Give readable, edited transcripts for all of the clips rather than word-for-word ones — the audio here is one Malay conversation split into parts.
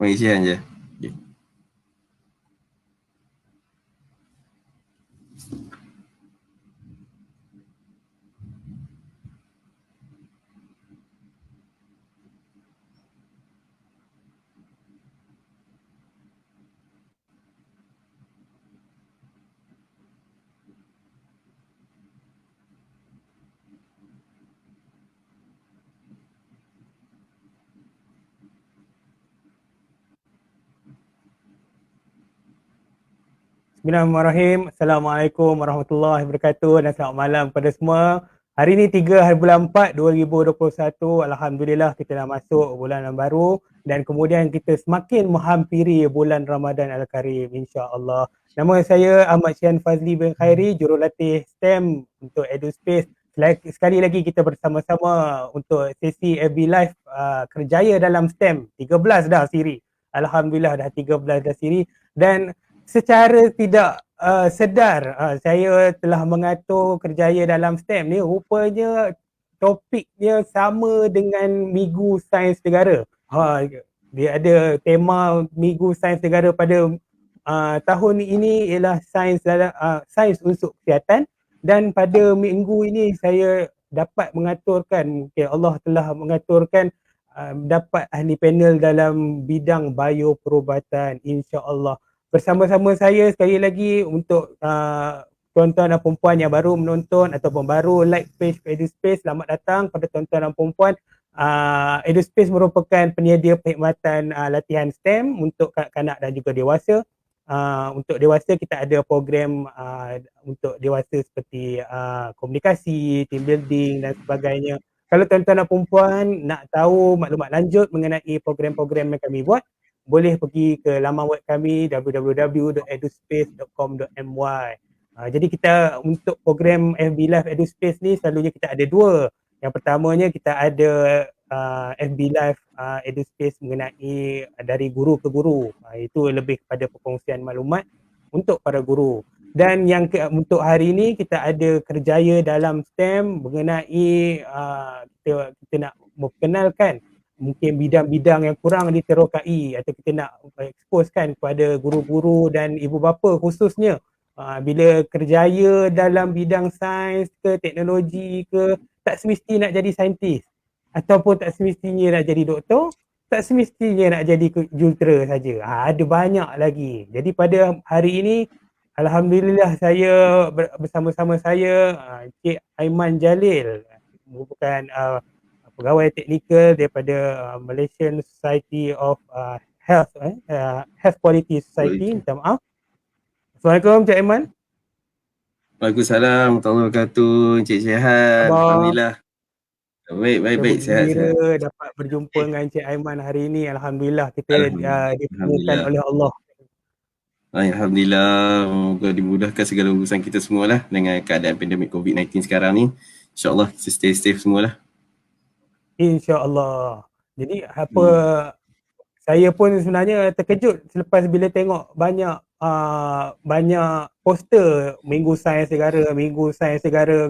pengisian je. Okay. Bismillahirrahmanirrahim. Assalamualaikum warahmatullahi wabarakatuh dan selamat malam kepada semua. Hari ini 3 hari bulan 4 2021. Alhamdulillah kita dah masuk bulan yang baru dan kemudian kita semakin menghampiri bulan Ramadan Al-Karim insya-Allah. Nama saya Ahmad Syian Fazli bin Khairi, jurulatih STEM untuk EduSpace. Sekali lagi kita bersama-sama untuk sesi FB Live kerjaya dalam STEM. 13 dah siri. Alhamdulillah dah 13 dah siri dan secara tidak sedar saya telah mengatur kerjaya dalam STEM ni, rupanya topiknya sama dengan Minggu Sains Negara. Dia ada tema Minggu Sains Negara pada tahun ini ialah sains unsur kesihatan, dan pada minggu ini saya dapat mengaturkan, Allah telah mengaturkan dapat ahli panel dalam bidang bioperubatan insya-Allah. Bersama-sama saya sekali lagi untuk tuan-tuan dan perempuan yang baru menonton ataupun baru like page EduSpace, selamat datang pada tuan-tuan dan perempuan. EduSpace merupakan penyedia perkhidmatan latihan STEM untuk kanak-kanak dan juga dewasa. Untuk dewasa kita ada program untuk dewasa seperti komunikasi, team building dan sebagainya. Kalau tuan-tuan dan perempuan nak tahu maklumat lanjut mengenai program-program yang kami buat, boleh pergi ke laman web kami www.eduspace.com.my. Jadi kita untuk program FB Live EduSpace ni selalunya kita ada dua. Yang pertamanya kita ada FB Live EduSpace mengenai dari guru ke guru. Itu lebih kepada perkongsian maklumat untuk para guru. Dan yang untuk hari ini kita ada kerjaya dalam STEM mengenai kita nak memperkenalkan mungkin bidang-bidang yang kurang diterokai atau kita nak exposekan kepada guru-guru dan ibu bapa khususnya bila kerjaya dalam bidang sains ke teknologi ke, tak semestinya nak jadi saintis ataupun tak semestinya nak jadi doktor, tak semestinya nak jadi jurutera saja. Ada banyak lagi. Jadi pada hari ini alhamdulillah saya bersama-sama saya Encik Aiman Jalil, merupakan pegawai teknikal daripada Malaysian Society of Health Quality Society. Minta maaf. Assalamualaikum Encik Aiman. Waalaikumsalam warahmatullahi wabarakatuh. Encik sihat. Alhamdulillah. Baik, sihat. Dapat berjumpa dengan Encik Aiman hari ini. Alhamdulillah kita dipertemukan oleh Allah. Alhamdulillah, semoga dimudahkan segala urusan kita semualah dengan keadaan pandemik COVID-19 sekarang ni. InsyaAllah stay safe semualah. InsyaAllah. Jadi saya pun sebenarnya terkejut selepas bila tengok banyak poster Minggu Sains Negara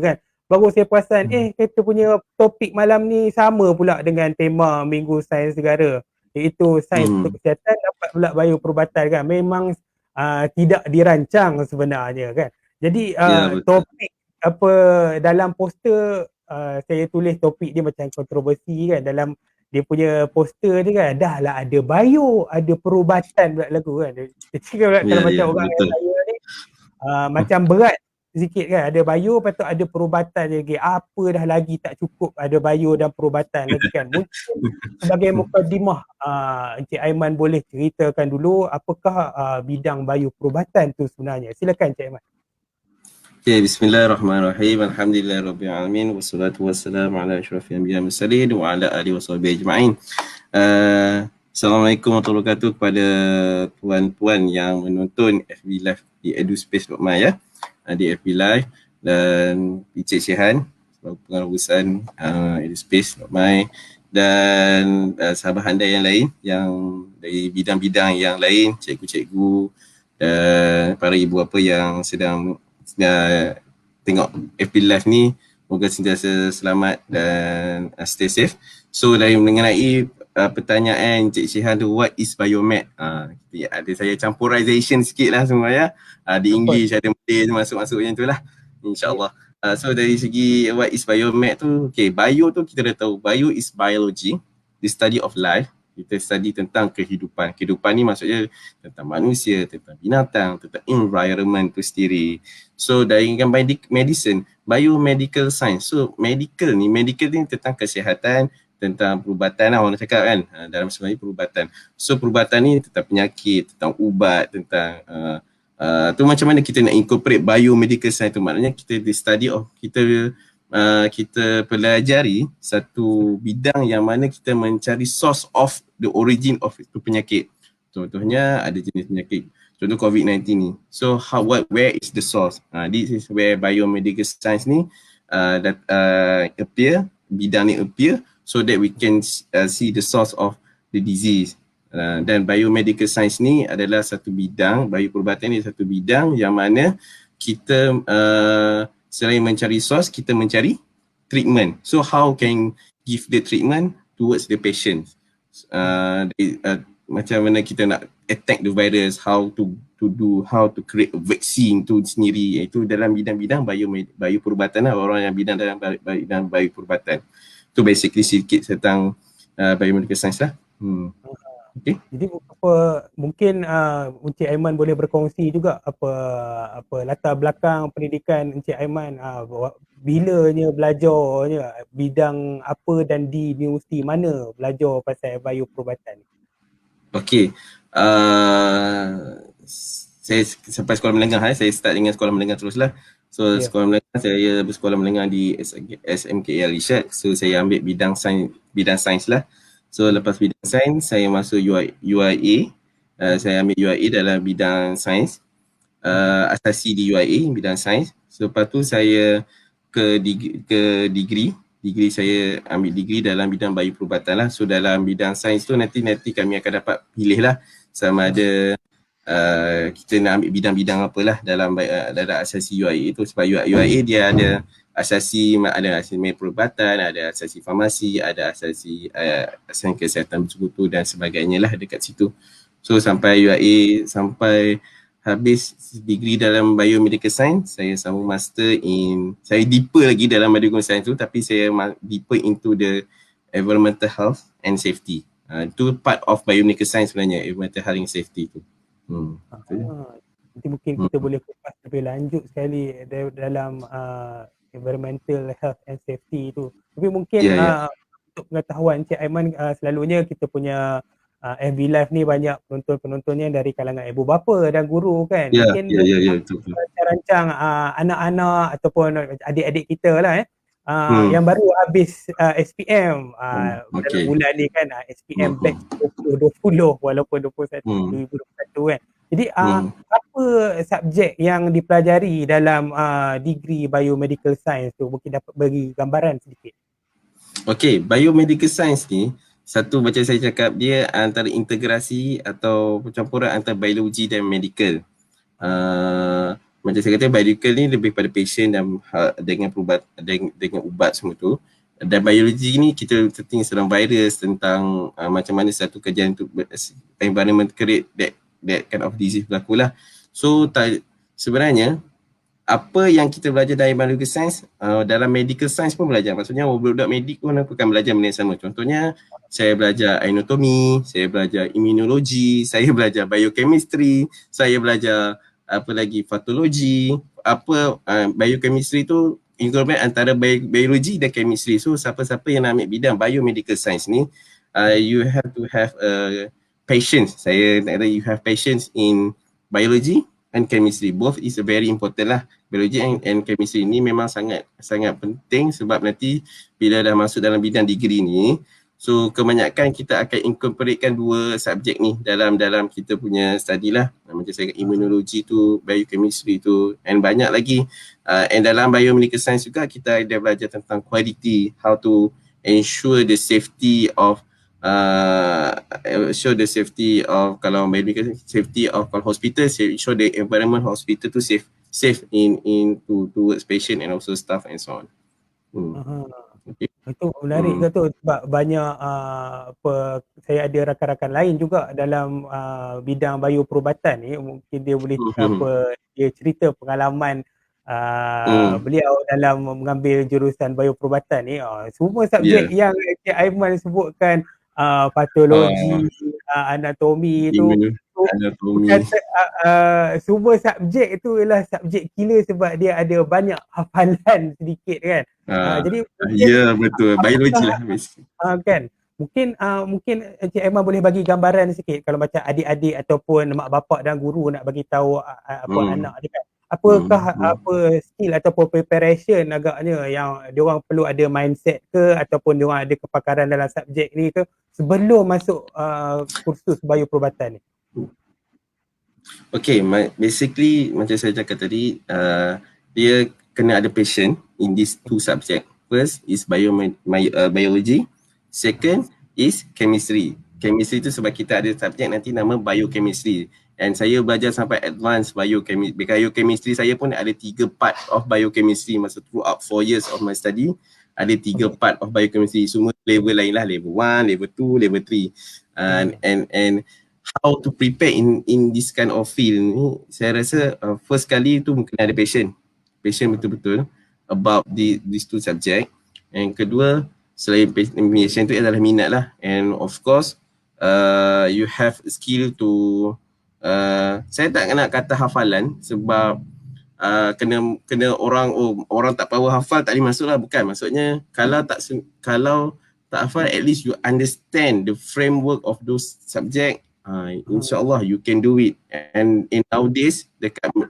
kan. Baru saya perasan kita punya topik malam ni sama pula dengan tema Minggu Sains Negara, iaitu sains untuk kesihatan dapat pula bioperubatan kan. Memang tidak dirancang sebenarnya kan. Jadi topik apa dalam poster saya tulis topik dia macam kontroversi kan, dalam dia punya poster dia kan dah lah ada bio, ada perubatan pula lagu kan. Jadi kalau macam orang yang saya ni macam berat sikit kan, ada bio lepas tu ada perubatan lagi. Apa dah lagi tak cukup ada bio dan perubatan lagi kan. Mungkin sebagai mukadimah Encik Aiman boleh ceritakan dulu apakah bidang bio perubatan tu sebenarnya. Silakan Encik Aiman. Okay, bismillahirrahmanirrahim. Alhamdulillahirabbil alamin wassalatu wassalamu ala asyrafil anbiya'i wal mursalin wa ala alihi washabihi ajma'in. Assalamualaikum warahmatullahi wabarakatuh kepada puan-puan yang menonton FB Live di eduspace.my ya. Di FB Live dan Encik Syihan sebagai pengurusan eduspace.my dan sahabat anda yang lain yang dari bidang-bidang yang lain, cikgu-cikgu dan para ibu bapa yang sedang tengok FB Live ni, moga sentiasa selamat dan stay safe. So dari mengenai pertanyaan Cik Shihan tu, what is biomed? Ada saya campurization sikit lah semua ya. Di English ada Malay masuk-masuk macam tu lah. InsyaAllah. So dari segi what is biomed tu, okay, bio tu kita dah tahu. Bio is biology, the study of life. Kita study tentang kehidupan. Kehidupan ni maksudnya tentang manusia, tentang binatang, tentang environment tu sendiri. So dari medicine, biomedical science. So medical ni tentang kesihatan, tentang perubatan lah orang cakap kan, dalam sebenarnya perubatan. So perubatan ni tentang penyakit, tentang ubat, tentang tu macam mana kita nak incorporate biomedical science tu, maknanya kita di study of kita pelajari satu bidang yang mana kita mencari source of the origin of itu penyakit. Contohnya ada jenis penyakit, contoh COVID-19 ni. So where is the source? This is where biomedical science ni bidang ni appear, so that we can see the source of the disease. Dan biomedical science ni adalah satu bidang, bioperubatan ni satu bidang yang mana kita selain mencari source, kita mencari treatment. So how can give the treatment towards the patient. Macam mana kita nak attack the virus, how to create a vaccine tu sendiri, itu dalam bidang-bidang bioperubatan lah, orang yang bidang dalam bidang bioperubatan. Tu basically sikit tentang biomedical science lah. Okay. Jadi mungkin Encik Aiman boleh berkongsi juga apa latar belakang pendidikan Encik Aiman, bilanya belajarnya, bidang apa dan di universiti mana belajar pasal bioperubatan. Okey. Saya sampai sekolah menengah, saya start dengan sekolah menengah teruslah. So sekolah menengah, saya bersekolah menengah di SMKL Irsyad. So saya ambil bidang sains lah. So lepas bidang sains, saya masuk UIA. Saya ambil UIA dalam bidang sains. Asasi di UIA, bidang sains. So lepas tu saya ke degree. Degree saya ambil degree dalam bidang bioperubatan lah. So dalam bidang sains tu nanti kami akan dapat pilih lah sama ada kita nak ambil bidang-bidang apalah dalam asasi UIA itu. Sebab UIA dia ada asasi perubatan, ada asasi farmasi, ada asasi kesihatan bersekutu dan sebagainya lah dekat situ. So sampai UIA, sampai habis degree dalam biomedical science, saya sambung master saya deeper lagi dalam medical science tu, tapi saya deeper into the environmental health and safety. Itu part of biomedical science sebenarnya, environmental health and safety tu. Nanti mungkin kita boleh kupas lebih lanjut sekali dalam environmental health and safety tu. Tapi mungkin untuk pengetahuan Encik Aiman, selalunya kita punya FB Live ni banyak penonton-penontonnya dari kalangan ibu bapa dan guru kan. Mungkin rancang anak-anak ataupun adik-adik kita lah yang baru habis SPM dalam bulan ni kan, SPM batch 2020 walaupun 2021 kan. Jadi apa subjek yang dipelajari dalam degree biomedical science tu? Mungkin dapat bagi gambaran sedikit. Okay, biomedical science ni satu macam saya cakap, dia antara integrasi atau percampuran antara biologi dan medical. Macam saya kata, medical ni lebih pada patient dan dengan ubat semua tu. Dan biologi ni kita tengok tentang virus, tentang macam mana satu kejadian tu environment create that kind of disease berlaku lah. So sebenarnya apa yang kita belajar dari biological science, dalam medical science pun belajar. Maksudnya budak medik pun akan belajar benda yang sama. Contohnya saya belajar anatomi, saya belajar immunologi, saya belajar biochemistry, saya belajar apa lagi, patologi. Biochemistry tu incorporate antara biologi dan chemistry. So siapa-siapa yang nak ambil bidang biomedical science ni, you have to have patience. Saya nak kata you have patience in biology and chemistry. Both is very important lah. Biology and chemistry ni memang sangat penting, sebab nanti bila dah masuk dalam bidang degree ni, so kebanyakan kita akan incorporatekan dua subjek ni dalam kita punya study lah. Macam saya kata, immunology tu, biochemistry tu, and banyak lagi. And dalam biomedical science juga kita ada belajar tentang quality, how to ensure the safety of kalau medical safety of hospital, show the environment hospital tu safe in towards patient and also staff and so on. Okay. Itu menarik ke tu sebab banyak saya ada rakan-rakan lain juga dalam bidang bioperubatan ni, mungkin dia boleh dia cerita pengalaman beliau dalam mengambil jurusan bioperubatan ni. Semua subjek Ya. yang Encik Aiman sebutkan, patologi, anatomi tu, Anatomi. kata semua subjek tu ialah subjek killer sebab dia ada banyak hafalan sedikit kan. Jadi mungkin Ya, betul. Biologi apakah lah basically. kan mungkin Encik Aiman boleh bagi gambaran sikit kalau macam adik-adik ataupun mak bapak dan guru nak bagi tahu apa anak dia kan. Apakah apa skill ataupun preparation agaknya yang diorang perlu ada mindset ke ataupun diorang ada kepakaran dalam subjek ni ke sebelum masuk kursus bioperubatan ni? Okay, basically macam saya cakap tadi, dia kena ada passion in these two subject. First is biology, second is chemistry. Chemistry tu sebab kita ada subjek nanti nama biochemistry. And saya belajar sampai advanced biochemistry. Biochemistry saya pun ada 3 part of biochemistry masa throughout 4 years of my study. Ada 3 part of biochemistry. Semua level lain lah. Level 1, level 2, level 3. And how to prepare in this kind of field ni, saya rasa first kali tu mungkin ada passion betul-betul about these two subject. And kedua, selain passion tu adalah minat lah. And of course you have skill to saya tak nak kata hafalan sebab kena orang tak power hafal tak boleh masuk lah, bukan. Maksudnya kalau tak hafal, at least you understand the framework of those subject. InsyaAllah you can do it. And in nowadays dekat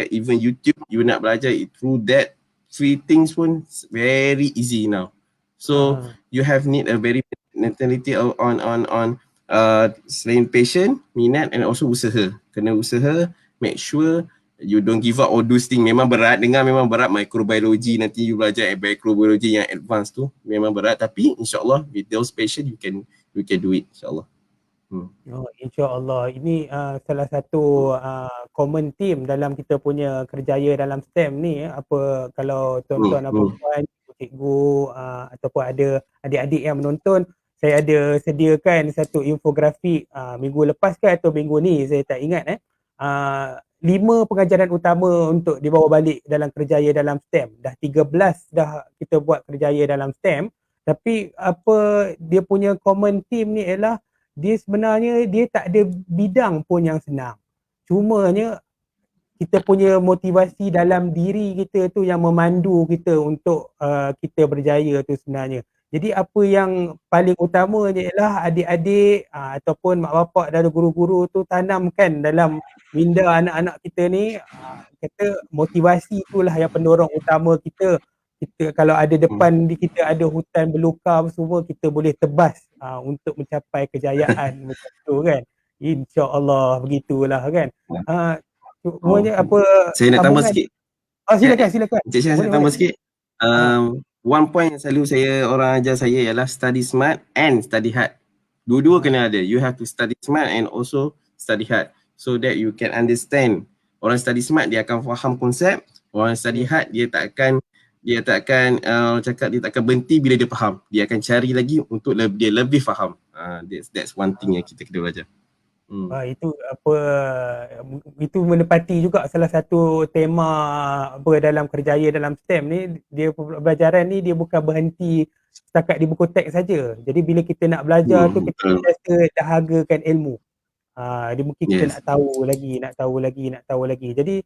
even YouTube, you nak belajar through that three things pun very easy now. So you have need a very mentality on selain passion, minat, and also usaha. Kena usaha, make sure you don't give up all those things. Memang berat, memang berat. Microbiology nanti you belajar microbiology yang advance tu memang berat, tapi insyaAllah with those passion you can do it, insyaAllah. InsyaAllah. Ini salah satu common theme dalam kita punya kerjaya dalam STEM ni. Apa kalau tuan-tuan dan puan, cikgu ataupun ada adik-adik yang menonton, saya ada sediakan satu infografik minggu lepas ke atau minggu ni, saya tak ingat 5 pengajaran utama untuk dibawa balik dalam kerjaya dalam STEM. Dah 13 dah kita buat kerjaya dalam STEM, tapi apa dia punya common theme ni ialah dia sebenarnya dia tak ada bidang pun yang senang. Cumanya kita punya motivasi dalam diri kita tu yang memandu kita untuk kita berjaya tu sebenarnya. Jadi apa yang paling utamanya ialah adik-adik ataupun mak bapak dan guru-guru tu tanamkan dalam minda anak-anak kita ni, kata motivasi itulah yang pendorong utama kita. Kita kalau ada depan di kita ada hutan belukar semua, kita boleh tebas untuk mencapai kejayaan macam tu kan. InsyaAllah begitulah kan. Semuanya apa saya nak tambah sikit. Silakan. Encik Syah, saya tambah sikit. One point yang selalu orang ajar saya ialah study smart and study hard. Dua-dua kena ada. You have to study smart and also study hard so that you can understand. Orang study smart dia akan faham konsep. Orang study hard dia tak akan berhenti bila dia faham. Dia akan cari lagi untuk dia lebih faham. That's one thing yang kita kena belajar. Itu menepati juga salah satu tema dalam kerjaya dalam STEM ni. Dia pelajaran ni dia bukan berhenti setakat di buku teks saja. Jadi bila kita nak belajar tu kita biasa dahagakan ilmu. Dia mungkin kita nak tahu lagi. Jadi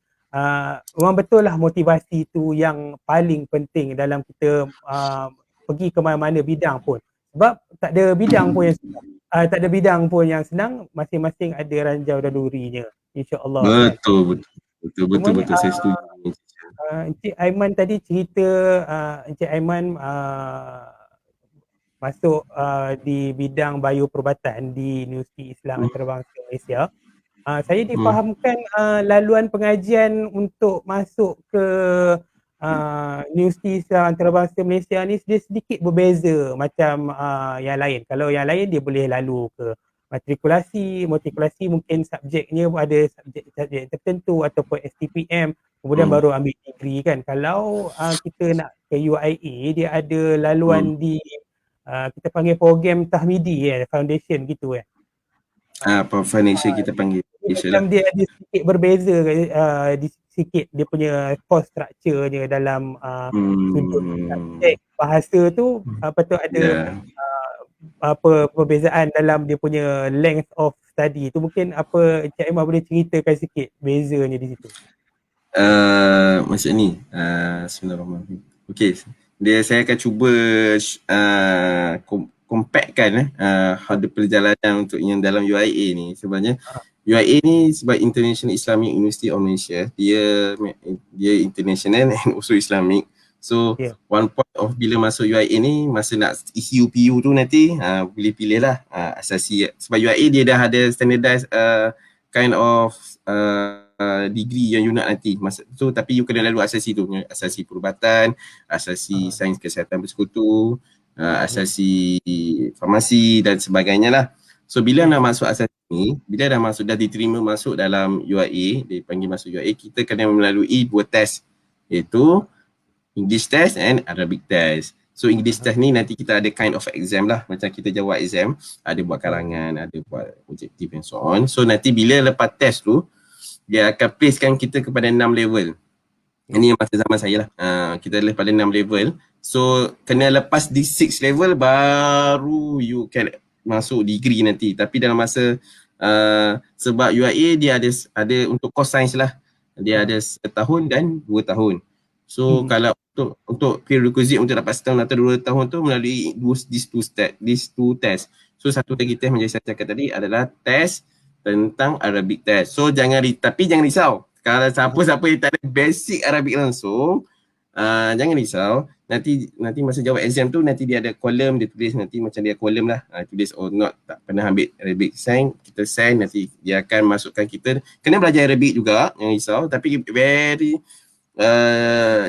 memang betul lah motivasi tu yang paling penting dalam kita pergi ke mana-mana bidang pun. Sebab tak ada bidang pun yang senang. Masing-masing ada ranjau dan durinya. InsyaAllah. Betul. Saya setuju. Encik Aiman tadi cerita Encik Aiman masuk di bidang bioperubatan di Universiti Islam Antarabangsa Malaysia. Saya difahamkan laluan pengajian untuk masuk ke Universiti Islam Antarabangsa Malaysia ni dia sedikit berbeza macam yang lain. Kalau yang lain dia boleh lalu ke matrikulasi mungkin subjeknya ada subjek tertentu ataupun STPM. kemudian baru ambil degree kan. Kalau kita nak ke UIA, dia ada laluan di kita panggil program tahmidi foundation gitu Financial kita panggil macam lah. dia ada sedikit berbeza di sikit dia punya course structure-nya dalam sudut subjek bahasa tu patut ada apa perbezaan dalam dia punya length of study tu. Mungkin apa Encik Aiman boleh ceritakan sikit bezanya di situ. Macam ni, Bismillahirrahmanirrahim. Okey, saya akan cuba compactkan how the perjalanan untuk yang dalam UIA ni. Sebenarnya UIA ni sebab International Islamic University of Malaysia, dia international and also Islamic. So one point of bila masuk UIA ni, masa nak isi UPU tu nanti boleh pilih lah asasi. Sebab UIA dia dah ada standardized kind of degree yang you nak nanti masa tu, tapi you kena lalu asasi tu, asasi perubatan, asasi sains kesihatan bersekutu, asasi farmasi dan sebagainya lah. So bila nak masuk asasi ni, bila dah masuk, dah diterima masuk dalam UIA, dia panggil masuk UIA, kita kena melalui 2 test, iaitu English test and Arabic test. So English test ni nanti kita ada kind of exam lah, macam kita jawab exam, ada buat karangan, ada buat objektif and so on. So nanti bila lepas test tu, dia akan placekan kita kepada 6 level. Ini masa zaman saya lah. Kita pada 6 level. So kena lepas di 6 level baru you can masuk degree nanti. Tapi dalam masa sebab UIA dia ada untuk course sains lah. Dia ada setahun dan 2 tahun. So kalau untuk prerequisite untuk dapat setahun atau 2 tahun tu melalui these two test. So satu lagi test macam saya cakap tadi adalah test tentang Arabic test. So tapi jangan risau. Kalau siapa-siapa yang tak ada basic Arabic langsung, jangan risau. Nanti masa jawab exam tu nanti dia ada kolom, dia tulis nanti macam dia kolom lah. Tulis not tak pernah ambil Arabic sign, kita sign, nanti dia akan masukkan kita. Kena belajar Arabic juga, jangan risau. Tapi very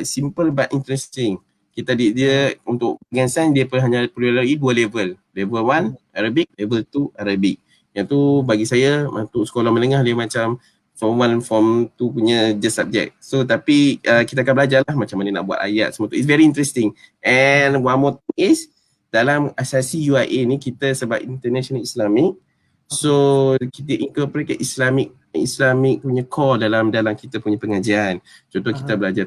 simple but interesting. Dia untuk bahagian sign dia hanya perlu lalui 2 level. Level 1 Arabic, level 2 Arabic. Yang tu bagi saya untuk sekolah menengah dia macam form 1, form 2 punya je subjek. So tapi kita akan belajar lah macam mana nak buat ayat semua tu. It's very interesting. And one more thing is dalam asasi UIA ni kita sebab international Islamic, so kita incorporate Islamic punya core dalam kita punya pengajian. Contoh kita belajar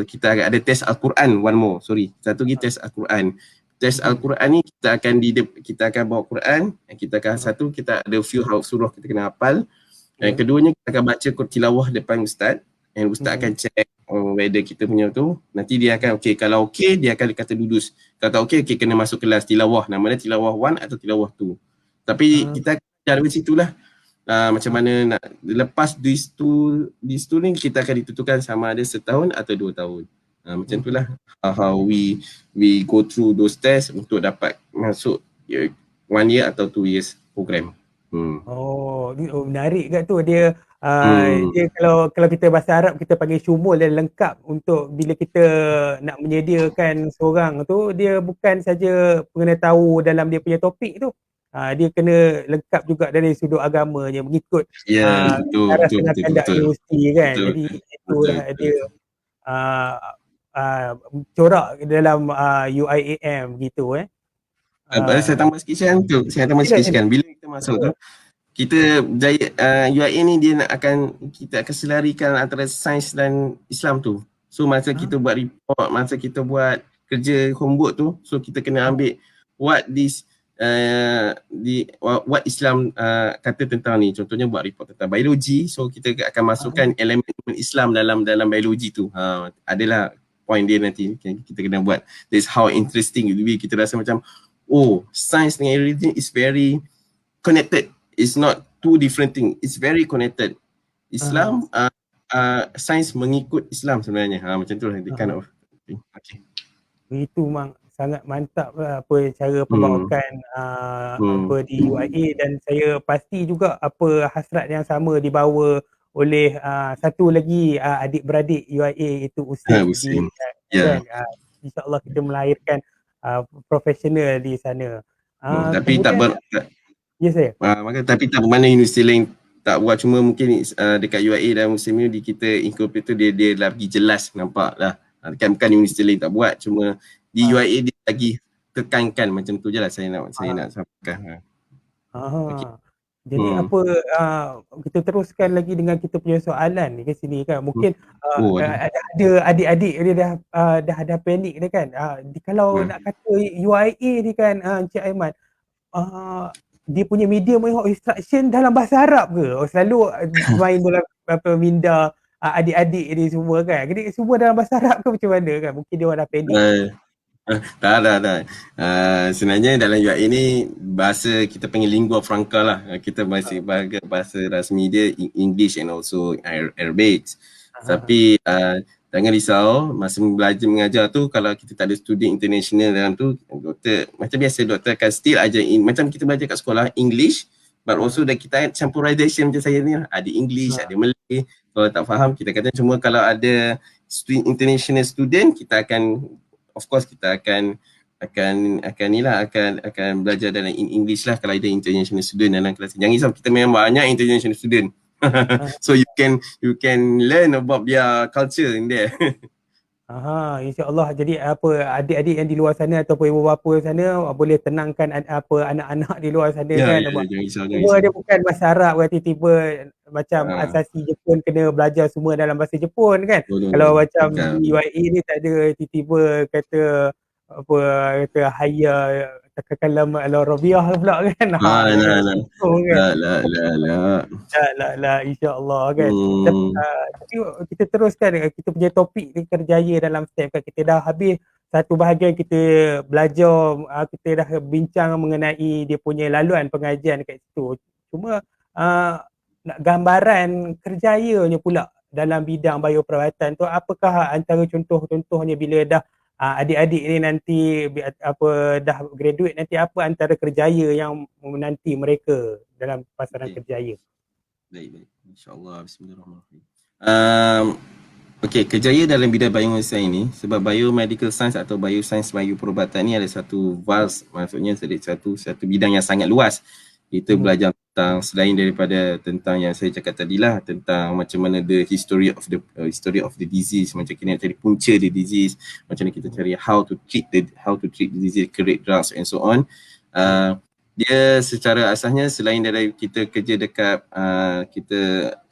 kita ada test Al-Quran, one more, satu lagi test Al-Quran. Test Al-Quran ni kita akan bawa Quran, kita ada few surah kita kena hafal. Dan keduanya kita akan baca tilawah depan ustaz, and ustaz akan check whether kita punya tu, nanti dia akan kalau dia akan kata dudus. Kalau tak okey kena masuk kelas tilawah, namanya tilawah 1 atau tilawah 2. Tapi kita dari situlah macam mana nak lepas these two ni kita akan ditentukan sama ada setahun atau 2 tahun. Macam itulah how we go through those tests untuk dapat masuk 1 year atau 2 years program. Menarik kat tu dia. Dia kalau kita bahasa Arab kita panggil syumul dan lengkap untuk bila kita nak menyediakan seorang tu, dia bukan saja kena tahu dalam dia punya topik tu. Dia kena lengkap juga dari sudut agamanya mengikut cara kandak universiti kan. Jadi itulah dia corak dalam UIAM gitu saya tambah sikit bila kita masuk tu, kita UIA ni kita akan selarikan antara sains dan Islam tu. So masa kita buat report, masa kita buat kerja homework tu, so kita kena ambil what Islam kata tentang ni. Contohnya buat report tentang biologi, so kita akan masukkan elemen Islam dalam biologi tu. Adalah point dia nanti kita kena buat. That's how interesting kita rasa macam science dengan religion is very connected. It's not two different things. It's very connected. Islam, science mengikut Islam sebenarnya. Macam tu lah kind of thing. Okay. Itu memang sangat mantap lah apa cara pembawakan apa di UIA, dan saya pasti juga apa hasrat yang sama dibawa oleh satu lagi adik-beradik UIA itu Usin. Kan? InsyaAllah kita melahirkan profesional di sana. Tapi tak ya saya. tapi tak bermakna universiti lain tak buat, cuma mungkin dekat UIA dan Muslim Uni kita incorporate tu dia lagi jelas nampak lah. Kan bukan universiti lain tak buat, cuma di UIA dia lagi tekankan macam tu je lah saya nak sampaikan. Okay. Jadi apa kita teruskan lagi dengan kita punya soalan ni ke sini kan. Mungkin ada adik-adik dia dah ada panik dia kan. Kalau nak kata UIA ni kan Encik Aiman, dia punya medium of instruction dalam bahasa Arab ke? Selalu main dalam minda adik-adik ni semua kan. Jadi semua dalam bahasa Arab ke macam mana kan? Mungkin dia orang dah panik. Tak. Sebenarnya dalam UIA ni bahasa kita panggil lingua franca lah. Kita masih bahasa rasmi dia English and also Arabic. Tapi jangan risau, masa belajar mengajar tu kalau kita tak ada student international dalam tu, doktor macam biasa doktor akan still ajar macam kita belajar kat sekolah English, but also dah kita campurization macam saya ni lah. Ada English, ada Malay. Kalau tak faham kita kata, cuma kalau ada international student kita akan, of course kita akan belajar dalam English lah kalau ada international student dalam kelas. Jangan risau, kita memang banyak international student. So you can learn about their culture in there. InsyaAllah. Jadi adik-adik yang di luar sana ataupun ibu bapa sana boleh tenangkan anak-anak di luar sana kan. Semua dia bukan bahasa Arab kan, tiba-tiba macam asasi Jepun kena belajar semua dalam bahasa Jepun kan. Kalau macam di UIA ni tak ada tiba-tiba kata hayya takakalam al-Arabiah pula kan. La insya-Allah kan. Tapi kita teruskan kita punya topik ni, kerjaya dalam STEM kan. Kita dah habis satu bahagian, kita belajar, kita dah bincang mengenai dia punya laluan pengajian kat situ. Cuma nak gambaran kerjayanya pula dalam bidang bioperawatan tu, apakah antara contohnya bila dah adik-adik ni nanti dah graduate nanti, apa antara kerjaya yang menanti mereka dalam pasaran kerjaya? Baik. InsyaAllah. Bismillahirrahmanirrahim. Kerjaya dalam bidang biomedicine ini, sebab biomedical science atau bioscience bioperubatan ni ada satu vast, maksudnya satu bidang yang sangat luas. Kita belajar tentang, selain daripada tentang yang saya cakap tadi lah, tentang macam mana the history of the disease, macam kita nak cari punca the disease, macam mana kita cari how to treat the disease, correct drugs and so on. Dia secara asasnya selain dari kita kerja dekat kita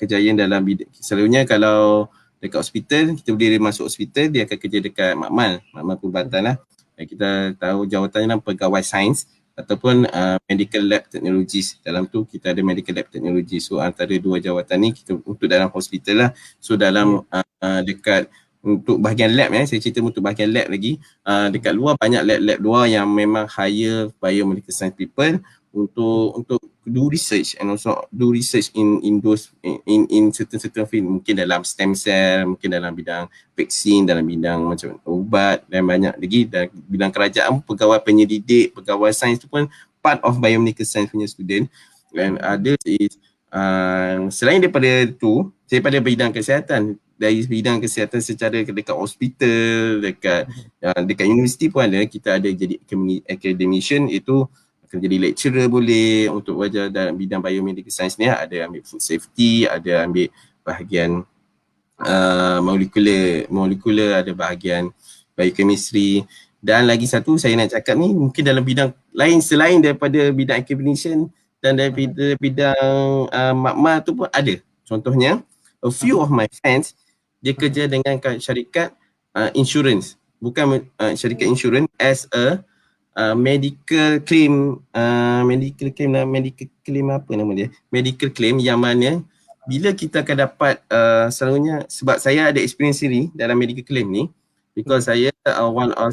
kejayaan dalam bidang, selalunya kalau dekat hospital, kita boleh masuk hospital, dia akan kerja dekat makmal perubatan lah. Kita tahu jawatannya pegawai sains ataupun medical lab technologies. Dalam tu kita ada medical lab technology. So antara dua jawatan ni kita untuk dalam hospital lah. So dalam dekat untuk bahagian lab, saya cerita untuk bahagian lab lagi, dekat luar banyak lab luar yang memang hire biomedical science people untuk do research and also do research in those in certain field, mungkin dalam stem cell, mungkin dalam bidang vaksin, dalam bidang macam ubat dan banyak lagi. Dan bidang kerajaan, pegawai penyelidik, pegawai sains tu pun part of biomedical science punya student. And others is selain daripada tu, daripada bidang kesihatan, dari bidang kesihatan secara dekat hospital, dekat universiti pun ada, kita ada jadi academician, itu akan jadi lecturer boleh untuk belajar dalam bidang biomedical science ni. Ada ambil food safety, ada ambil bahagian molekular, ada bahagian biochemistry. Dan lagi satu saya nak cakap ni, mungkin dalam bidang lain selain daripada bidang academician dan daripada bidang makmal tu pun ada. Contohnya, a few of my friends, dia kerja dengan syarikat insurance, bukan syarikat insurance, as a medical claim yang mana bila kita akan dapat selalunya, sebab saya ada experience sendiri dalam medical claim ni, because saya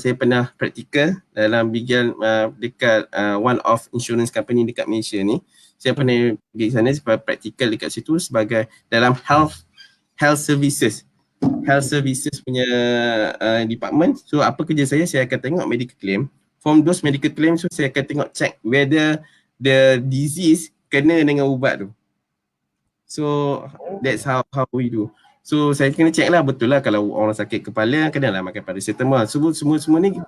saya pernah praktikal dalam bahagian dekat one of insurance company dekat Malaysia ni. Saya pernah pergi sana sebagai praktikal dekat situ sebagai dalam health services punya department. So apa kerja saya akan tengok medical claim. From those medical claims, so saya akan tengok check whether the disease kena dengan ubat tu. So that's how we do. So saya kena check lah, betul lah kalau orang sakit kepala kenalah makan paracetamol. Semua ni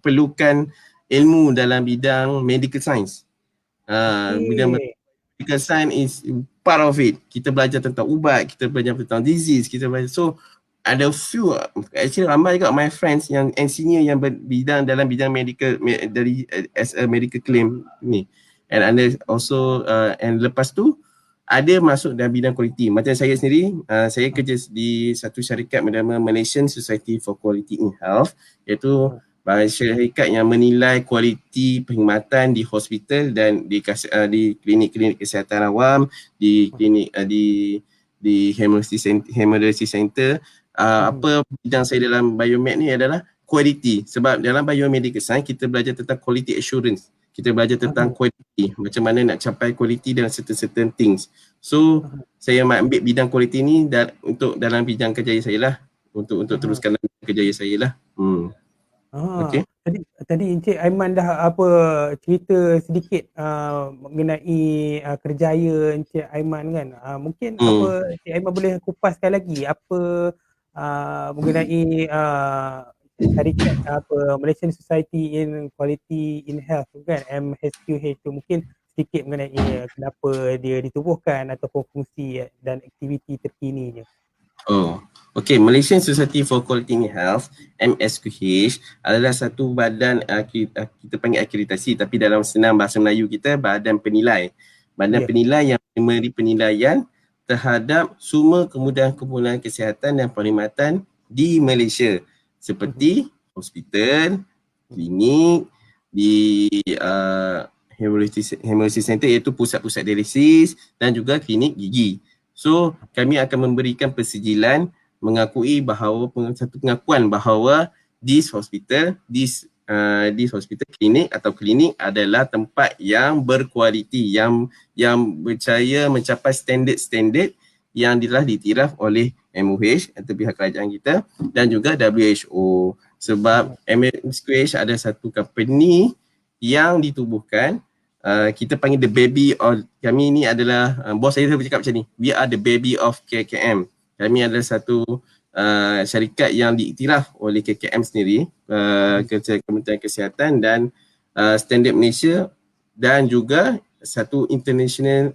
perlukan ilmu dalam bidang medical science. Bidang biomedical science is part of it. Kita belajar tentang ubat, kita belajar tentang disease, kita belajar. So ada few, actually ramai juga my friends yang engineer yang berbidang dalam bidang medical dari as a medical claim ni. And ada also and lepas tu ada masuk dalam bidang kualiti. Macam saya sendiri, saya kerja di satu syarikat bernama Malaysian Society for Quality in Health, iaitu syarikat yang menilai kualiti perkhidmatan di hospital dan di klinik-klinik kesihatan awam, di klinik di hemodialysis center. Apa bidang saya dalam biomed ni adalah kualiti. Sebab dalam biomedical science kita belajar tentang quality assurance. Kita belajar tentang kualiti, macam mana nak capai kualiti dalam certain things. So saya ambil bidang kualiti ni untuk dalam bidang kerjaya saya lah, untuk teruskan dalam kerjaya saya lah. Okay. Tadi Encik Aiman dah cerita sedikit mengenai kerjaya Encik Aiman kan. Mungkin Encik Aiman boleh kupaskan lagi apa mengenai syarikat Malaysian Society in Quality in Health kan, MSQH tu, mungkin sedikit mengenai kenapa dia ditubuhkan ataupun fungsi dan aktiviti terkininya. Okay, Malaysian Society for Quality in Health, MSQH, adalah satu badan kita panggil akreditasi, tapi dalam senang bahasa Melayu kita badan penilai. Badan penilai yang memberi penilaian terhadap semua kemudahan-kemudahan kesihatan dan perkhidmatan di Malaysia, seperti hospital, klinik, di hemodialysis center iaitu pusat-pusat dialisis dan juga klinik gigi. So kami akan memberikan persijilan mengakui bahawa satu pengakuan bahawa this hospital klinik atau klinik adalah tempat yang berkualiti, yang berjaya mencapai standard-standard yang telah diiktiraf oleh MOH atau pihak kerajaan kita dan juga WHO. Sebab MSQH ada satu company yang ditubuhkan, kita panggil the baby of, kami ni adalah, bos saya bercakap macam ni, we are the baby of KKM. Kami adalah satu syarikat yang diiktiraf oleh KKM sendiri, Kementerian Kesihatan dan Standard Malaysia, dan juga satu international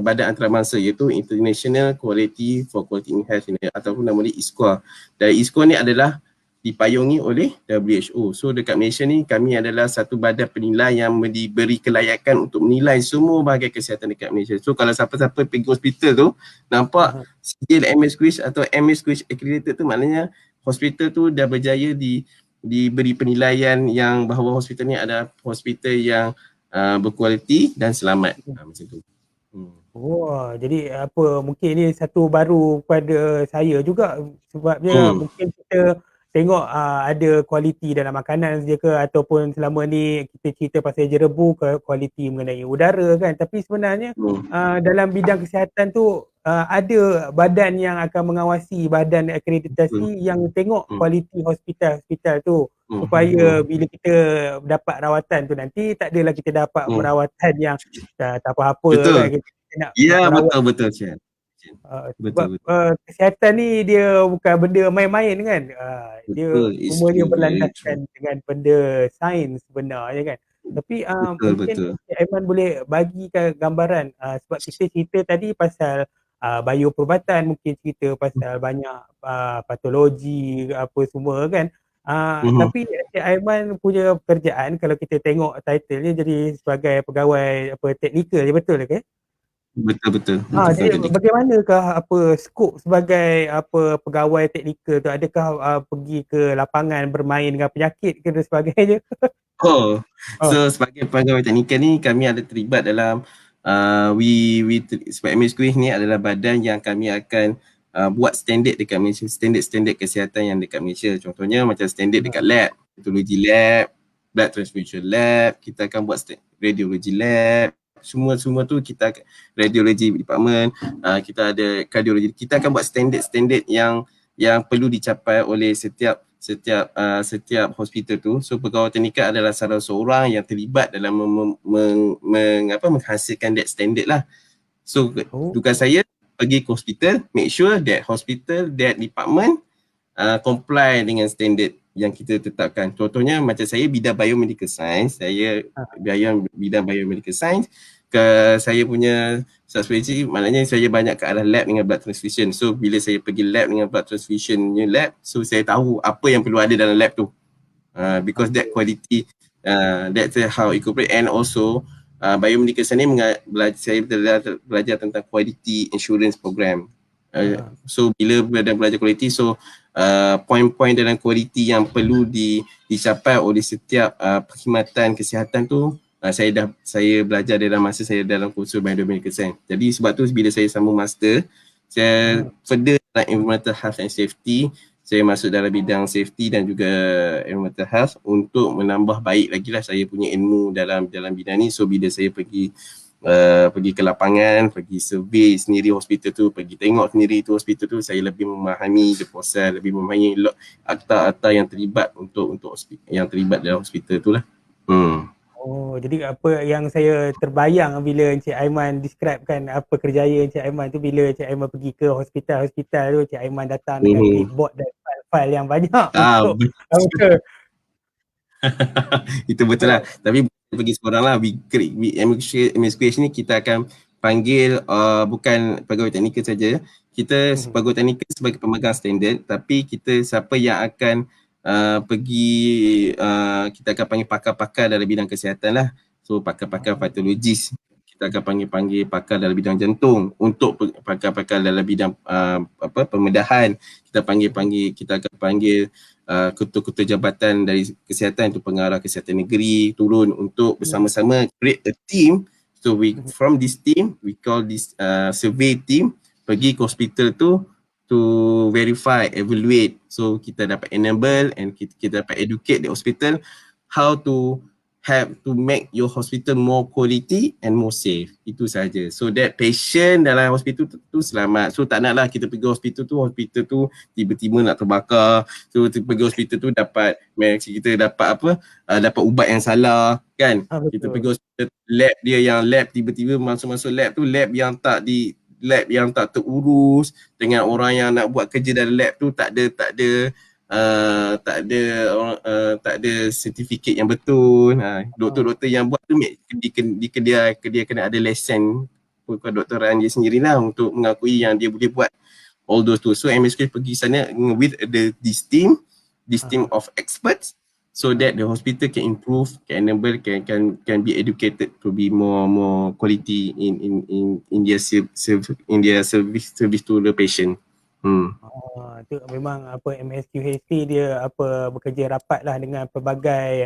badan antarabangsa iaitu International Quality for Quality in Health ataupun nama dia ISQA. Dan ISQA ni adalah dipayungi oleh WHO. So dekat Malaysia ni kami adalah satu badan penilai yang diberi kelayakan untuk menilai semua bahagian kesihatan dekat Malaysia. So kalau siapa-siapa pergi hospital tu nampak sijil MSQH atau MSQH accredited tu, maknanya hospital tu dah berjaya diberi penilaian yang bahawa hospital ni adalah hospital yang berkualiti dan selamat. Macam tu. Jadi mungkin ini satu baru pada saya juga, sebabnya mungkin kita tengok ada kualiti dalam makanan saja ke, ataupun selama ni kita cerita pasal jerebu ke kualiti mengenai udara kan, tapi sebenarnya dalam bidang kesihatan tu ada badan yang akan mengawasi, badan akreditasi yang tengok kualiti hospital-hospital tu, supaya bila kita dapat rawatan tu nanti tak adalah kita dapat perawatan yang tak apa-apa kan, kita nak betul Cik. Sebab kesihatan ni dia bukan benda main-main kan, dia semuanya berlandaskan dengan benda sains sebenarnya kan. Tapi mungkin Aiman boleh bagikan gambaran, sebab kita cerita tadi pasal bioperubatan, mungkin cerita pasal banyak patologi apa semua kan. Tapi Aiman punya pekerjaan, kalau kita tengok title dia jadi sebagai pegawai teknikal je, betul ke? Betul. Jadi bagaimanakah skop sebagai pegawai teknikal tu? Adakah pergi ke lapangan bermain dengan penyakit ke dan sebagainya? So sebagai pegawai teknikal ni kami ada terlibat dalam sebab MSQH ni adalah badan yang kami akan buat standard dekat Malaysia, standard kesihatan yang dekat Malaysia. Contohnya macam standard dekat lab, patology lab, blood transfusion lab, kita akan buat radiology lab, semua tu kita radiology department, kita ada kardiologi, kita akan buat standard yang perlu dicapai oleh setiap hospital tu. So pegawai teknikal adalah salah seorang yang terlibat dalam menghasilkan that standard lah. So tugas saya pergi ke hospital, make sure that hospital, that department comply dengan standard yang kita tetapkan. Contohnya macam saya bidang biomedical science, bidang biomedical science, saya punya subspecialty, maknanya saya banyak ke arah lab dengan blood transfusion. So bila saya pergi lab dengan blood transfusion lab, so saya tahu apa yang perlu ada dalam lab tu. Because that quality, that's how it incorporate. And also biomedical science ni saya belajar tentang quality insurance program. So bila belajar quality, so poin-poin dalam quality yang perlu dicapai oleh setiap perkhidmatan kesihatan tu, saya belajar dalam masa saya dalam kursus biomedical science. Jadi sebab tu bila saya sambung master, saya further dalam environmental health and safety, saya masuk dalam bidang safety dan juga environmental health untuk menambah baik lagi lah saya punya ilmu dalam bidang ni. So bila saya pergi ke lapangan, pergi survey sendiri hospital tu, pergi tengok sendiri tu hospital tu, saya lebih memahami the process, lebih memahami akta-akta yang terlibat untuk yang terlibat dalam hospital tu lah. Oh, jadi apa yang saya terbayang bila Encik Aiman describekan apa kerjaya Encik Aiman tu, bila Encik Aiman pergi ke hospital-hospital tu, Encik Aiman datang dengan clipboard dan file-file yang banyak untuk betul. Itu betul lah. Tapi pergi seorang lah. MSQH ni kita akan panggil bukan pegawai teknikal saja. Kita pegawai teknikal sebagai pemegang standard, tapi kita siapa yang akan kita akan panggil pakar-pakar dalam bidang kesihatan lah. So pakar-pakar patologis, kita akan panggil pakar dalam bidang jantung. Untuk pakar-pakar dalam bidang pembedahan, kita akan panggil ketua-ketua jabatan dari kesihatan, itu pengarah kesihatan negeri turun untuk bersama-sama create a team. So from this team, we call this survey team, pergi ke hospital tu to verify, evaluate. So kita dapat enable and kita dapat educate the hospital how to make your hospital more quality and more safe. Itu saja. So that patient dalam hospital tu selamat. So tak naklah kita pergi hospital tu tiba-tiba nak terbakar. So pergi hospital tu dapat ubat yang salah kan. Kita pergi hospital, lab tiba-tiba masuk lab tu, lab yang tak terurus, dengan orang yang nak buat kerja dalam lab tu tak ada sertifikat yang betul. Doktor-doktor yang buat tu dia kena ada lesen kedoktoran dia sendirilah untuk mengakui yang dia boleh buat all those tu. So MSK pergi sana with this team of experts, so that the hospital can improve, can enable, can be educated to be more quality in their service to the patient. Tu memang MSQHC dia bekerja rapat lah dengan pelbagai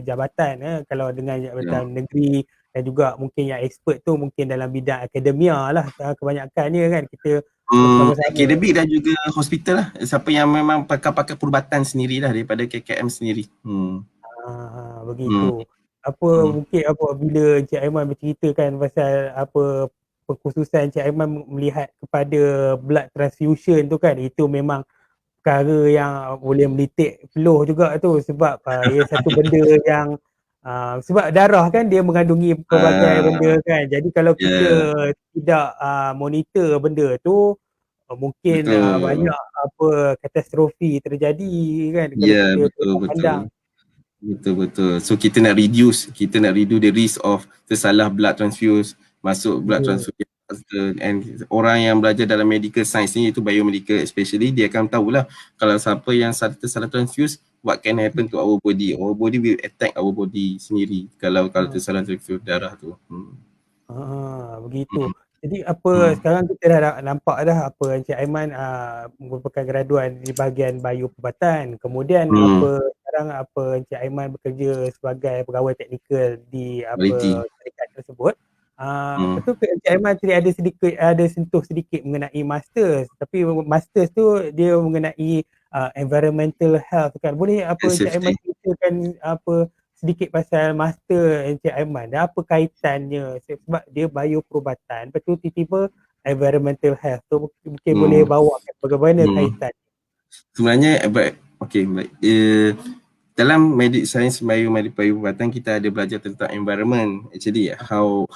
jabatan kalau dengan jabatan negeri, dan juga mungkin yang expert tu mungkin dalam bidang akademia lah kebanyakannya kan, kita akademik dan juga hospital lah, siapa yang memang pakar-pakar perubatan sendirilah daripada KKM sendiri. Begitu. Mungkin bila Encik Aiman berceritakan pasal perkhususan Encik Aiman melihat kepada blood transfusion tu kan, itu memang perkara yang boleh melitik peluh juga tu, sebab ia satu benda yang sebab darah kan dia mengandungi pelbagai benda kan. Jadi kalau kita tidak monitor benda tu, mungkin banyak katastrofi terjadi kan kalau kita pandang. Betul. So kita nak reduce the risk of tersalah blood transfuse, masuk blood transfusion. And orang yang belajar dalam medical science ni, itu biomedical especially, dia akan tahulah kalau siapa yang tersalah transfuse, what can happen to our body. Our body will attack our body sendiri kalau tersalah transfuse darah tu. Begitu. Jadi sekarang kita dah nampak dah Encik Aiman merupakan graduan di bahagian bioperubatan. Kemudian sekarang Encik Aiman bekerja sebagai pegawai teknikal di syarikat tersebut. Betul ke Encik Aiman tadi ada sentuh sedikit mengenai masters, tapi masters tu dia mengenai environmental health kan. Boleh Encik Aiman ceritakan sedikit pasal master Encik Aiman dan apa kaitannya, sebab dia bioperubatan, betul tiba-tiba environmental health tu mungkin boleh bawakan bagaimana kaitan. Sebenarnya dalam medical science bioperubatan kita ada belajar tentang environment, actually how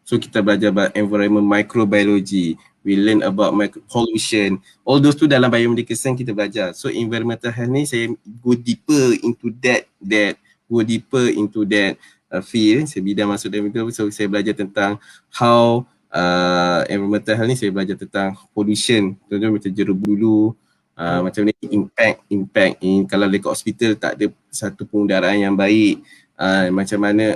so kita belajar about environment microbiology, we learn about pollution, all those tu dalam biomedical science kita belajar. So environmental health ni saya go deeper into that field, saya bidang masuk dalam itu, so saya belajar tentang how environmental health ni, saya belajar tentang pollution, contohnya macam jerubu bulu, macam ni impact kalau dekat hospital tak ada satu pengudaraan yang baik, macam mana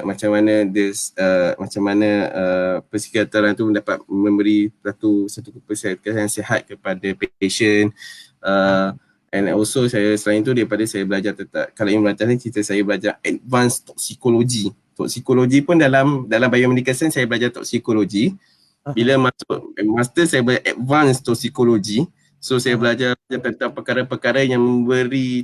persekitaran tu dapat memberi satu kesihatan yang sihat kepada patient. And also selain tu daripada saya belajar tentang, kalau environmental ni saya belajar advanced toxicology. Toksikologi pun dalam biomedical science saya belajar toksikologi. Bila masuk master saya belajar advanced toksikologi. So saya belajar tentang perkara-perkara yang memberi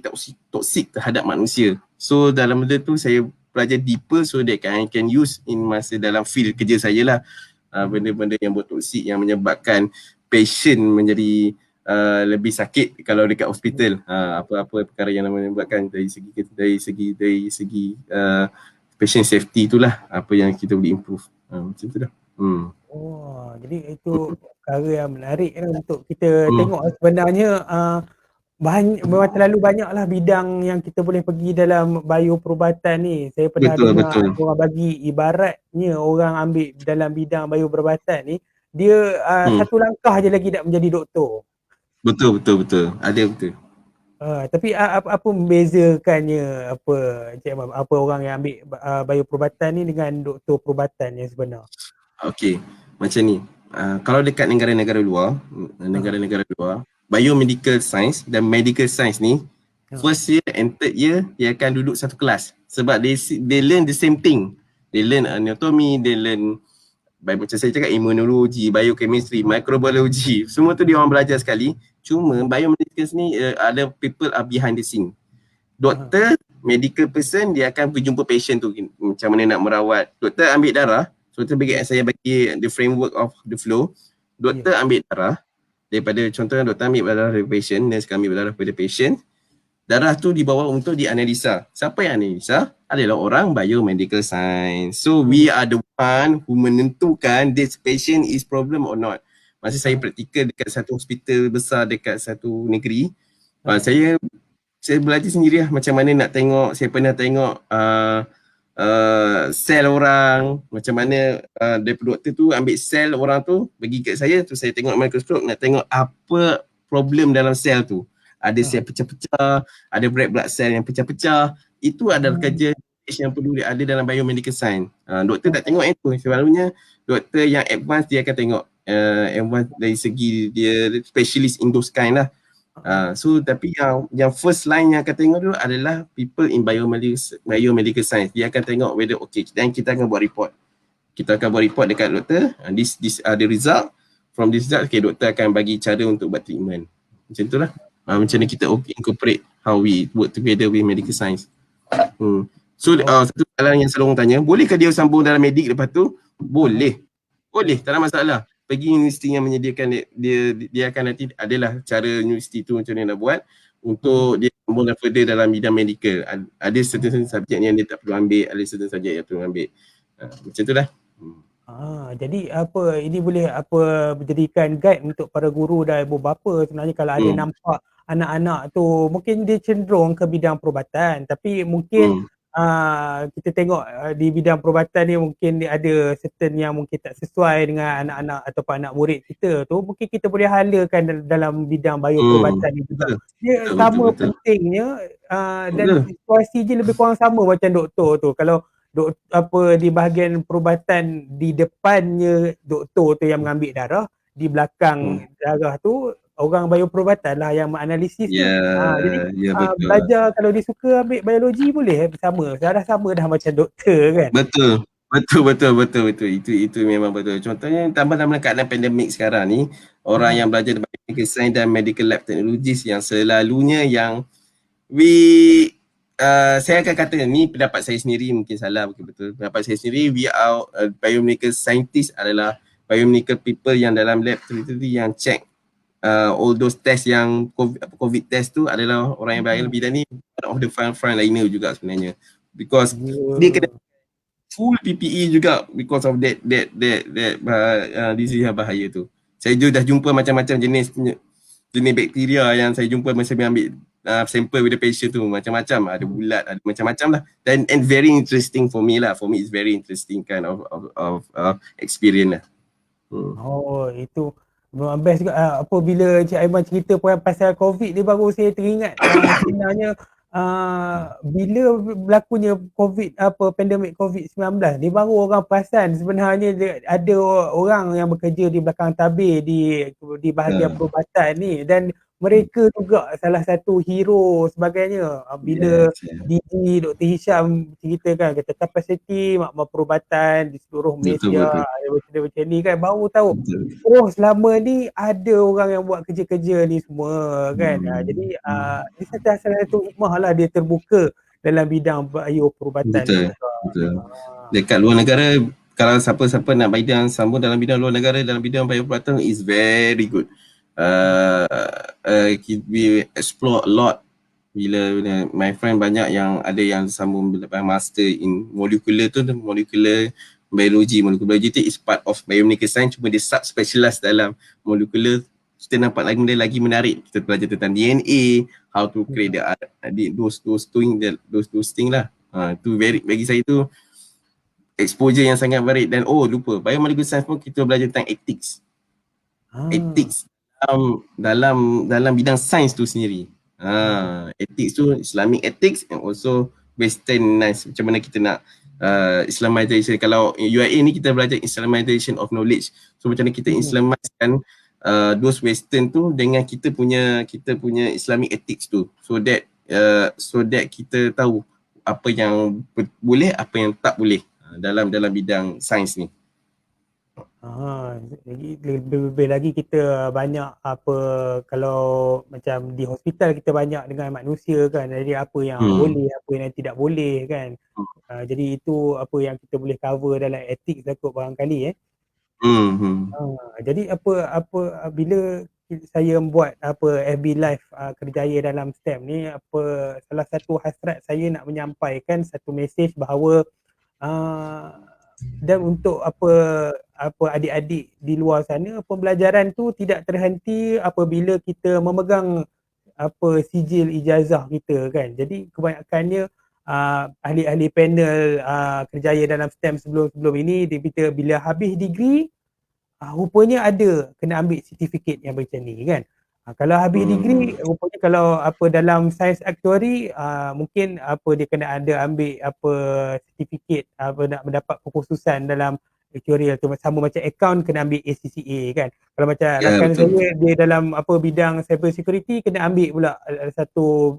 toksik terhadap manusia. So dalam benda tu saya belajar deeper so that I can use in masa dalam field kerja saya lah. Benda-benda yang bertoksik yang menyebabkan patient menjadi lebih sakit kalau dekat hospital. Apa-apa perkara yang menyebabkan dari segi patient safety itulah apa yang kita boleh improve. Macam tu dah. Oh, jadi itu perkara yang menarik untuk kita tengok sebenarnya memang terlalu banyaklah bidang yang kita boleh pergi dalam bioperubatan ni. Saya pernah dengar orang bagi ibaratnya orang ambil dalam bidang bioperubatan ni, dia satu langkah je lagi nak menjadi doktor. Betul. Ada betul. Tapi apa membezakannya apa orang yang ambil bioperubatan ni dengan doktor perubatan yang sebenar? Okey, macam ni. Kalau dekat negara-negara luar, biomedical science dan medical science ni first year and third year dia akan duduk satu kelas sebab they learn the same thing. They learn anatomy, they learn macam saya cakap immunology, biochemistry, microbiology, semua tu dia orang belajar sekali. Cuma biomedical ni ada people are behind the scene. Doktor, medical person dia akan berjumpa patient tu macam mana nak merawat. Doktor ambil darah, so saya bagi the framework of the flow. Doktor ambil darah daripada, contohnya doktor ambil darah dari patient, nurse ambil darah daripada patient. Darah tu dibawa untuk dianalisa. Siapa yang analisa? Adalah orang biomedical science. So we are the one who menentukan this patient is problem or not. Masa saya praktikal dekat satu hospital besar dekat satu negeri, saya belajar sendiri lah macam mana nak tengok. Saya pernah tengok sel orang, macam mana daripada doktor tu ambil sel orang tu bagi kat saya, tu saya tengok mikroskop nak tengok apa problem dalam sel tu. Ada sel pecah-pecah, ada red blood cell yang pecah-pecah. Itu adalah kerja yang perlu ada dalam biomedical science. Doktor tak tengok itu. Selalunya doktor yang advance dia akan tengok advance dari segi dia specialist in those kind lah. So tapi yang first line yang akan tengok dulu adalah people in biomedical science. Dia akan tengok whether okay, dan kita akan buat report. Kita akan buat report dekat doktor. This are the result. From this result, okay, doktor akan bagi cara untuk buat treatment. Macam tu lah. Macam mana kita incorporate how we work together with medical science. So satu soalan yang selalu orang tanya, bolehkah dia sambung dalam medik lepas tu? Boleh, tak ada masalah. Pergi universiti yang menyediakan dia akan nanti adalah cara universiti tu macam mana nak buat untuk dia sambung dan further dalam bidang medical. Ada certain subjek yang dia tak perlu ambil, ada certain subjek yang perlu ambil. Macam tu lah. Jadi ini boleh menjadikan guide untuk para guru dan ibu bapa sebenarnya kalau ada nampak anak-anak tu mungkin dia cenderung ke bidang perubatan, tapi mungkin kita tengok di bidang perubatan ni mungkin dia ada certain yang mungkin tak sesuai dengan anak-anak ataupun anak murid kita tu, mungkin kita boleh halakan dalam bidang bioperubatan ni juga. Dia sama pentingnya dan situasi je lebih kurang sama macam doktor tu. Kalau di bahagian perubatan di depannya doktor tu yang mengambil darah, di belakang darah tu orang bioperubatan lah yang menganalisis tu. Jadi belajar kalau dia suka ambil biologi boleh sama. Dah sama dah macam doktor kan. Betul. Itu memang betul. Contohnya tambah dalam keadaan pandemik sekarang ni, orang yang belajar medical science dan medical lab technologies yang selalunya yang saya akan kata ni pendapat saya sendiri, mungkin salah, mungkin betul. Pendapat saya sendiri, we are biomedical scientist adalah biomedical people yang dalam lab tertentu yang check all those test yang COVID test tu adalah orang yang berada bidang ni, one of the frontliner juga sebenarnya. Because dia kena full PPE juga because of that disease yang bahaya tu. Saya dah jumpa macam-macam jenis bakteria yang saya jumpa masa saya ambil sample with the patient tu macam-macam, ada bulat, ada macam-macam lah, and very interesting for me lah. For me it's very interesting kind of experience lah. Oh, itu memang best juga. Apabila Encik Aiman cerita pasal COVID ni baru saya teringat sebenarnya bila berlakunya COVID, pandemik COVID-19 ni baru orang perasan sebenarnya ada orang yang bekerja di belakang tabir di bahagian perubatan ni, dan mereka juga salah satu hero sebagainya. Bila DG Dr. Hisham ceritakan kata kapasiti makmal perubatan di seluruh Malaysia macam ni kan, baru tahu oh selama ni ada orang yang buat kerja-kerja ni semua kan. Jadi ini salah satu hikmah lah dia terbuka dalam bidang perubatan. Betul. Dekat luar negara, kalau siapa-siapa nak bidang sambung dalam bidang luar negara, dalam bidang perubatan is very good. We explore a lot. Bila my friend banyak yang ada yang sambung master in molecular biology tu is part of biomedical science, cuma dia sub-specialize dalam molecular. Kita nampak lagi menarik. Kita belajar tentang DNA, how to create those things lah. Tu bagi saya tu exposure yang sangat baik. Dan lupa, biomedical science pun kita belajar tentang ethics. Ethics dalam bidang sains tu sendiri. Ethics tu Islamic ethics and also westernized, macam mana kita nak Islamization. Kalau UIA ni kita belajar Islamization of knowledge. So macam mana kita Islamizkan those western tu dengan kita punya Islamic ethics tu, so that kita tahu apa yang boleh, apa yang tak boleh dalam bidang sains ni. Lebih lagi kita banyak kalau macam di hospital kita banyak dengan manusia kan, jadi apa yang boleh, apa yang tidak boleh kan. Jadi itu apa yang kita boleh cover dalam etik takut barangkali jadi bila saya buat FB Live Kerjaya dalam STEM ni, salah satu hasrat saya nak menyampaikan satu mesej bahawa dan untuk adik-adik di luar sana, pembelajaran tu tidak terhenti apabila kita memegang sijil ijazah kita kan. Jadi kebanyakannya ahli-ahli panel kerjaya dalam STEM sebelum ini, bila habis degree rupanya ada kena ambil sertifikat yang macam ni kan. Kalau habis degree, rupanya kalau dalam sains aktuari mungkin dia kena ada ambil sertifikat nak mendapat kekhususan dalam aktuarial tu, sama macam account kena ambil ACCA kan. Kalau macam rakan saya dia dalam bidang cyber security kena ambil pula satu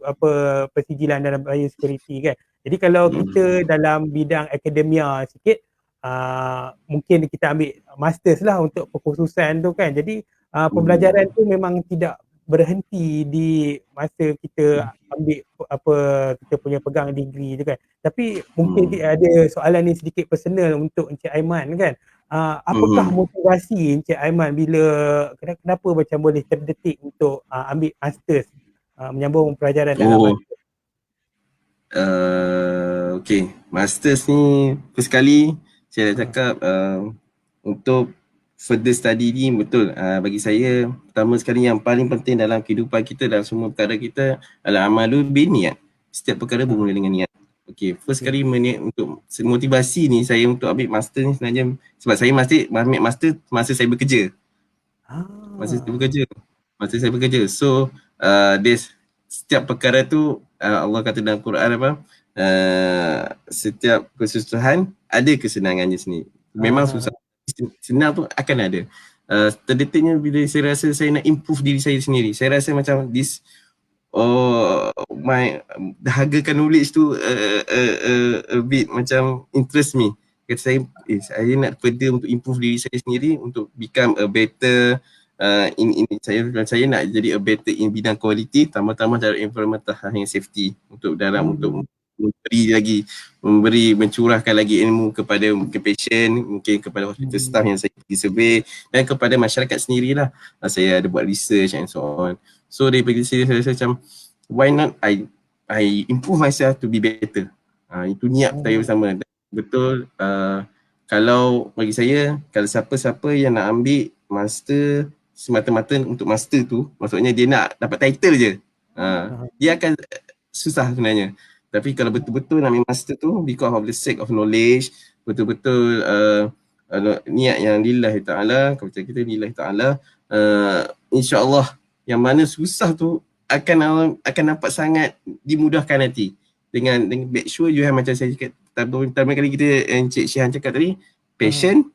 persijilan dalam biosecurity kan. Jadi kalau kita dalam bidang akademia sikit, mungkin kita ambil masters lah untuk kekhususan tu kan. Jadi pembelajaran tu memang tidak berhenti di masa kita ambil kita punya pegang degree tu kan. Tapi mungkin ada soalan ni sedikit personal untuk Encik Aiman kan. Apakah motivasi Encik Aiman bila kenapa macam boleh terdetik untuk ambil masters, menyambung pelajaran dalam masters? Okay, masters ni first kali saya dah cakap untuk further study ni betul. Bagi saya, pertama sekali yang paling penting dalam kehidupan kita, dalam semua perkara kita adalah amalul binniat. Setiap perkara bermula dengan niat. Okay, first kali untuk motivasi ni saya untuk ambil master ni sebenarnya sebab saya ambil master masa saya bekerja. Masa saya bekerja. So, setiap perkara tu Allah kata dalam Quran setiap kesusahan ada kesenangannya sendiri. Memang susah, senang tu akan ada. Terdetiknya bila saya rasa saya nak improve diri saya sendiri. Saya rasa macam dahagakan knowledge tu a bit macam interest me. Kata saya nak further untuk improve diri saya sendiri, untuk become a better saya nak jadi a better in bidang quality, tambah-tambah dalam environmental health and safety, untuk mencurahkan lagi ilmu kepada mungkin patient, mungkin kepada hospital staff yang saya pergi survey, dan kepada masyarakat sendirilah. Saya ada buat research and so on. So daripada sini saya rasa macam why not I improve myself to be better. Itu niat saya bersama. Betul, kalau bagi saya, kalau siapa-siapa yang nak ambil master semata-mata untuk master tu, maksudnya dia nak dapat title je. Dia akan susah sebenarnya. Tapi kalau betul-betul nak ambil master tu because of the sake of knowledge, betul-betul niat yang lillahi ta'ala, kepercayaan kita lillahi ta'ala, insya-Allah yang mana susah tu akan nampak sangat dimudahkan nanti. Dengan make sure you have, macam saya cakap pertama kali kita Encik Syihan cakap tadi, patient,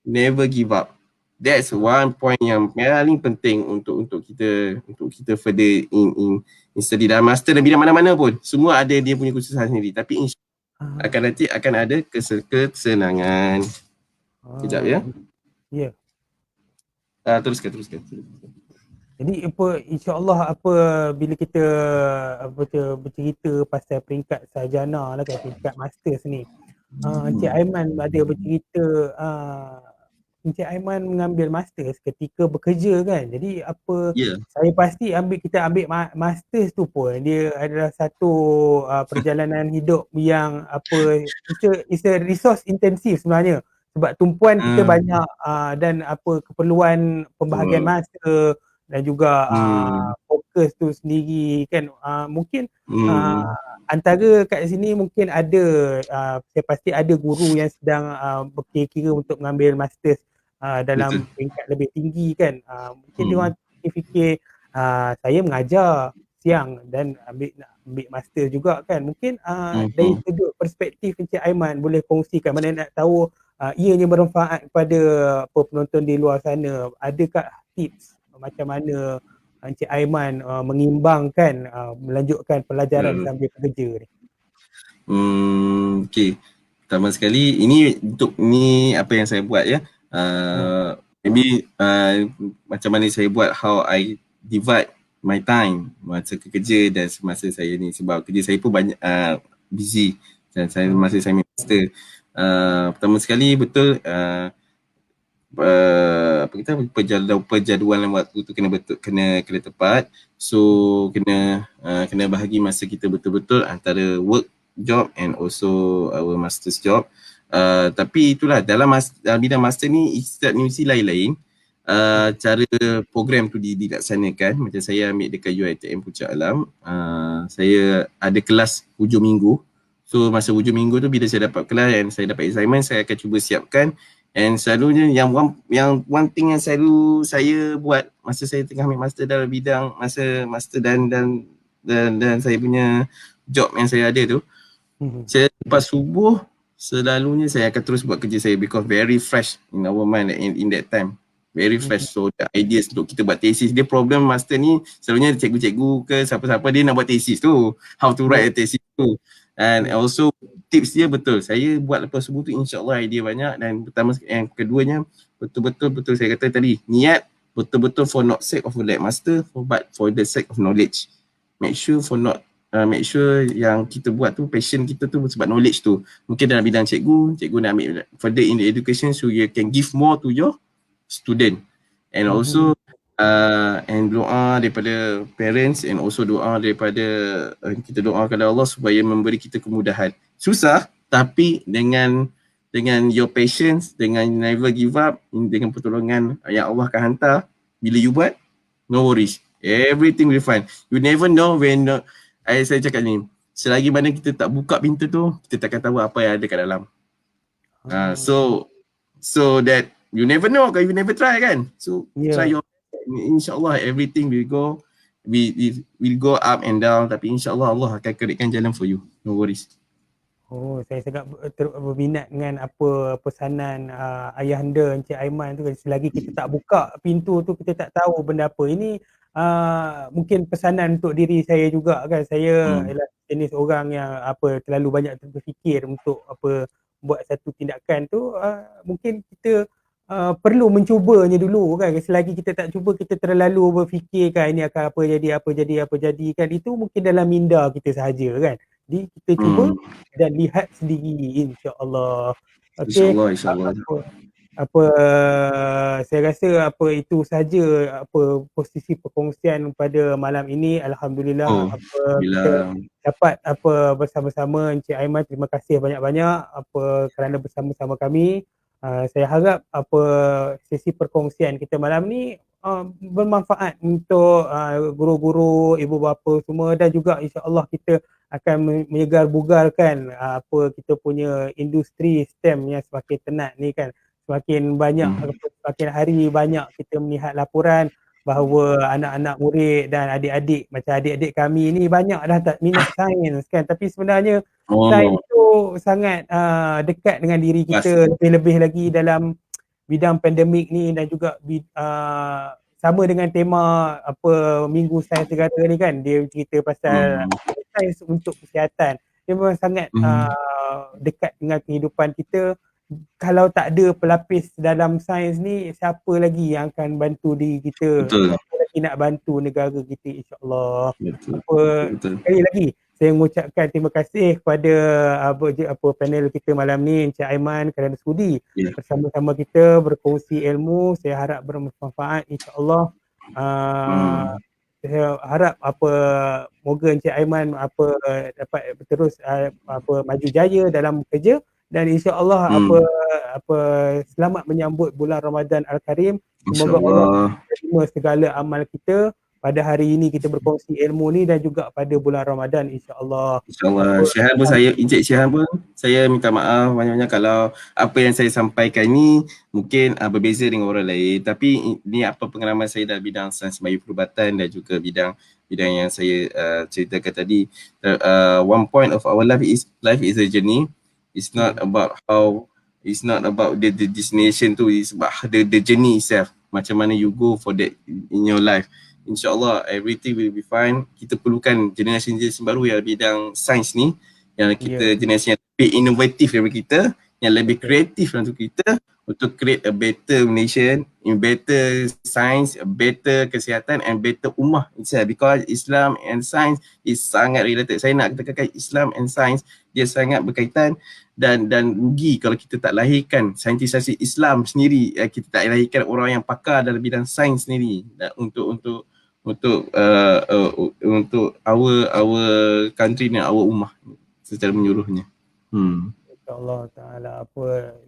never give up. That's one point yang paling penting untuk kita further in study dalam master dan bidang mana-mana pun. Semua ada dia punya kesusahan sendiri. Tapi nanti akan ada kesenangan. Sekejap ya. Ya. Teruskan. Jadi insya-Allah bila kita bercerita pasal peringkat sarjana lah kan, peringkat master ni. Encik Aiman ada bercerita Encik Aiman mengambil master ketika bekerja kan. Jadi saya pasti kita ambil master tu pun dia adalah satu perjalanan hidup yang it's a resource intensive sebenarnya. Sebab tumpuan kita banyak dan keperluan pembahagian masa dan juga fokus tu sendiri kan. Mungkin antara kat sini mungkin ada saya pasti ada guru yang sedang berkira-kira untuk mengambil master dalam peringkat lebih tinggi kan. Mungkin dia orang fikir saya mengajar siang dan nak ambil master juga kan. Mungkin dari sudut perspektif Encik Aiman boleh kongsikan, mana nak tahu ianya bermanfaat kepada penonton di luar sana. Adakah tips macam mana Encik Aiman mengimbangkan melanjutkan pelajaran sambil bekerja ni? Okay. Pertama sekali, ini apa yang saya buat ya. Maybe macam mana saya buat, how I divide my time masa kerja dan semasa saya ni, sebab kerja saya pun banyak busy dan masa saya master. Pertama sekali betul perjadualan waktu tu kena tepat. So kena bahagi masa kita betul-betul antara work job and also our master's job. Tapi itulah dalam bidang master ni setiap universiti lain-lain cara program tu dilaksanakan. Macam saya ambil dekat UiTM Puncak Alam, saya ada kelas hujung minggu. So masa hujung minggu tu bila saya dapat kelas dan saya dapat assignment, saya akan cuba siapkan. And selalunya yang one thing yang selalu saya buat masa saya tengah ambil master dalam bidang master dan saya punya job yang saya ada tu, saya lepas subuh selalunya saya akan terus buat kerja saya because very fresh in our mind in that time. Very fresh. So the ideas untuk kita buat tesis, dia problem master ni selalunya cikgu-cikgu ke siapa-siapa dia nak buat tesis tu, how to write a tesis tu. And also tips dia betul, saya buat lepas subuh tu insyaAllah idea banyak. Dan pertama, yang keduanya betul saya kata tadi, niat betul-betul for not sake of that master, but for the sake of knowledge. Make sure yang kita buat tu, passion kita tu sebab knowledge tu. Mungkin dalam bidang cikgu nak ambil further in the education, so you can give more to your student. And also and doa daripada parents, and also doa daripada kita doa kepada Allah supaya memberi kita kemudahan. Susah, tapi dengan your patience, dengan never give up, dengan pertolongan yang Allah akan hantar, bila you buat, no worries, everything will fine. You never know when saya cakap ni, selagi mana kita tak buka pintu tu, kita takkan tahu apa yang ada kat dalam. So that you never know kalau you never try kan. So try your, insyaAllah everything will go up and down, tapi insyaAllah Allah akan keringkan jalan for you. No worries. Saya sangat berminat dengan apa pesanan ayahanda Encik Aiman tu. Selagi kita tak buka pintu tu, kita tak tahu benda apa. Ini mungkin pesanan untuk diri saya juga kan. Saya ialah jenis orang yang terlalu banyak berfikir untuk buat satu tindakan tu. Mungkin kita perlu mencubanya dulu kan. Selagi kita tak cuba, kita terlalu berfikir kan ini akan apa jadi kan. Itu mungkin dalam minda kita sahaja kan. Jadi kita cuba dan lihat sendiri, insya-Allah. Okey. InsyaAllah. Saya rasa itu saja posisi perkongsian pada malam ini. Alhamdulillah kita dapat bersama-sama Encik Aiman. Terima kasih banyak-banyak kerana bersama-sama kami. Saya harap sesi perkongsian kita malam ni bermanfaat untuk guru-guru, ibu bapa semua, dan juga insya-Allah kita akan menyegar-bugarkan apa kita punya industri STEM yang semakin tenat ni kan. Semakin banyak, semakin hari banyak kita melihat laporan bahawa anak-anak murid dan adik-adik, macam adik-adik kami ni banyak dah tak minat sains kan, tapi sebenarnya sains Oh, tu sangat dekat dengan diri pas. kita, lebih-lebih lagi dalam bidang pandemik ni, dan juga sama dengan tema apa Minggu Sains Negara ni kan, dia cerita pasal Hmm. sains untuk kesihatan. Dia memang sangat Hmm. dekat dengan kehidupan kita. Kalau tak ada pelapis dalam sains ni, siapa lagi yang akan bantu diri kita, Betul. siapa lagi nak bantu negara kita, insya-Allah. Betul. Apa, Betul. sekali lagi saya mengucapkan terima kasih kepada apa panel kita malam ni, Encik Aiman, kerana sudi Ya. bersama-sama kita berkongsi ilmu. Saya harap bermanfaat, insya-Allah. Saya harap moga Encik Aiman dapat terus maju jaya dalam kerja, dan insya-Allah selamat menyambut bulan Ramadan Al-Karim. Semoga Allah InsyaAllah. terima segala amal kita pada hari ini, kita berkongsi ilmu ni, dan juga pada bulan Ramadan, insya-Allah. InsyaAllah. Syahan pun Encik Syahan pun, saya minta maaf banyak-banyak kalau apa yang saya sampaikan ni mungkin berbeza dengan orang lain. Tapi ni apa pengalaman saya dalam bidang sains bayu perubatan dan juga bidang yang saya ceritakan tadi. One point of our life is a journey. It's not about the destination tu, it's about the journey itself. Macam mana you go for that in your life. InsyaAllah everything will be fine. Kita perlukan generasi baru yang bidang sains ni, yang kita generasi yang lebih inovatif daripada kita, yang lebih kreatif untuk kita, untuk create a better nation, in better science, a better kesihatan and better ummah itself, because Islam and science is sangat related. Saya nak katakan Islam and science dia sangat berkaitan, dan rugi kalau kita tak lahirkan saintis-saintis Islam sendiri, kita tak lahirkan orang yang pakar dalam bidang sains sendiri, dan untuk our country dan our ummah secara menyeluruhnya. InsyaAllah ta'ala.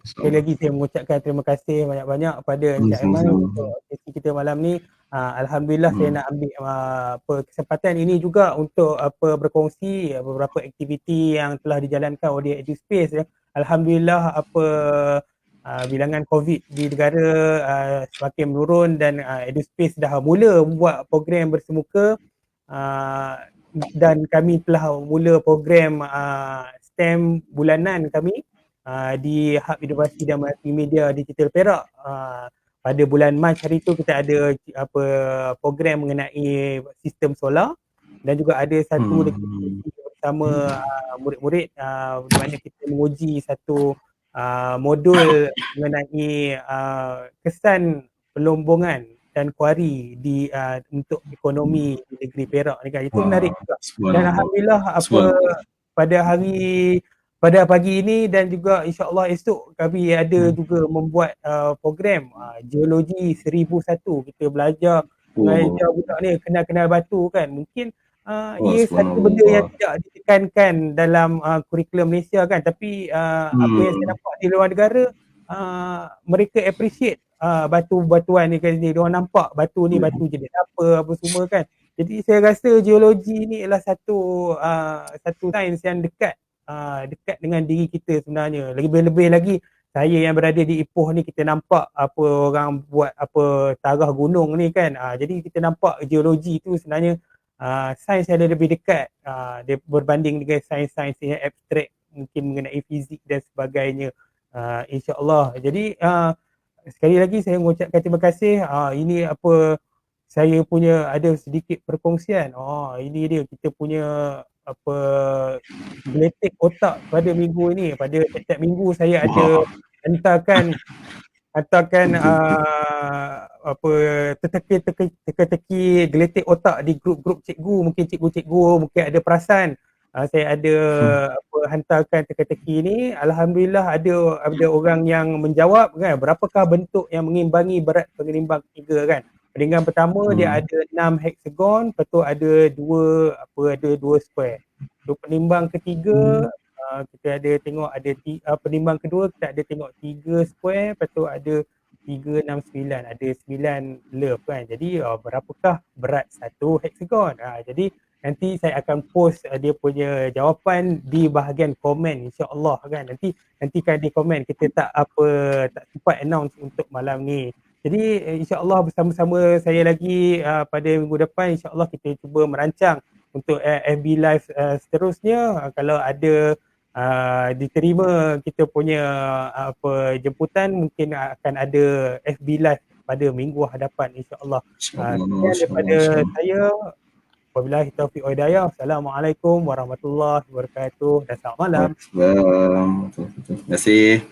Sekali lagi saya mengucapkan terima kasih banyak-banyak kepada Encik Aiman untuk sesi kita malam ni. Alhamdulillah saya nak ambil kesempatan ini juga untuk berkongsi beberapa aktiviti yang telah dijalankan oleh EduSpace. Alhamdulillah bilangan COVID di negara semakin menurun, dan EduSpace dah mula membuat program bersemuka, dan kami telah mula program STEM bulanan kami di Hub Inovasi dan Multimedia Digital Perak. Pada bulan Mac hari tu kita ada program mengenai sistem solar, dan juga ada satu aktiviti bersama murid-murid di mana kita menguji satu modul mengenai kesan pelombongan dan kuari untuk ekonomi di negeri Perak ni kan. Itu menarik juga. Dan alhamdulillah pada pagi ini dan juga insya-Allah esok kami ada juga membuat program geologi 1001. Kita belajar mengajar budak ni kenal-kenal batu kan. Mungkin ia satu benda yang tidak ditekankan dalam kurikulum Malaysia kan, tapi apa yang saya nampak di luar negara, mereka appreciate batu-batuan ni kan. Diorang nampak batu ni batu jenis apa semua kan. Jadi saya rasa geologi ni adalah satu sains yang dekat dengan diri kita sebenarnya. Lebih-lebih lagi saya yang berada di Ipoh ni, kita nampak apa orang buat tarah gunung ni kan. Jadi kita nampak geologi tu sebenarnya sains yang lebih dekat dia berbanding dengan sains-sains yang abstrak, mungkin mengenai fizik dan sebagainya. InsyaAllah. Jadi sekali lagi saya mengucapkan terima kasih. Ini saya punya ada sedikit perkongsian. Ini dia kita punya geletek otak pada minggu ini. Pada setiap minggu saya ada hantarkan teka-teki geletek otak di grup-grup cikgu. Mungkin cikgu-cikgu mungkin ada perasan saya ada hantarkan teka-teki ni. Alhamdulillah ada orang yang menjawab kan, berapakah bentuk yang mengimbangi berat pengenimbang ketiga kan. Peringgan pertama dia ada 6 heksagon, lepas tu ada 2 square. So penimbang ketiga kita ada tengok ada penimbang kedua kita ada tengok 3 square, lepas tu ada 369, ada 9 love kan. Jadi berapakah berat satu hexagon? Jadi nanti saya akan post dia punya jawapan di bahagian komen, insya-Allah kan. Nanti kan di komen, kita tak sempat announce untuk malam ni. Jadi insya-Allah bersama-sama saya lagi pada minggu depan, insya-Allah kita cuba merancang untuk FB Live seterusnya. Kalau ada diterima kita punya jemputan, mungkin akan ada FB Live pada minggu hadapan, insya-Allah. Sekian daripada saya. Wabillahi taufiq wa hidayah. Assalamualaikum warahmatullahi wabarakatuh dan selamat malam. Terima kasih.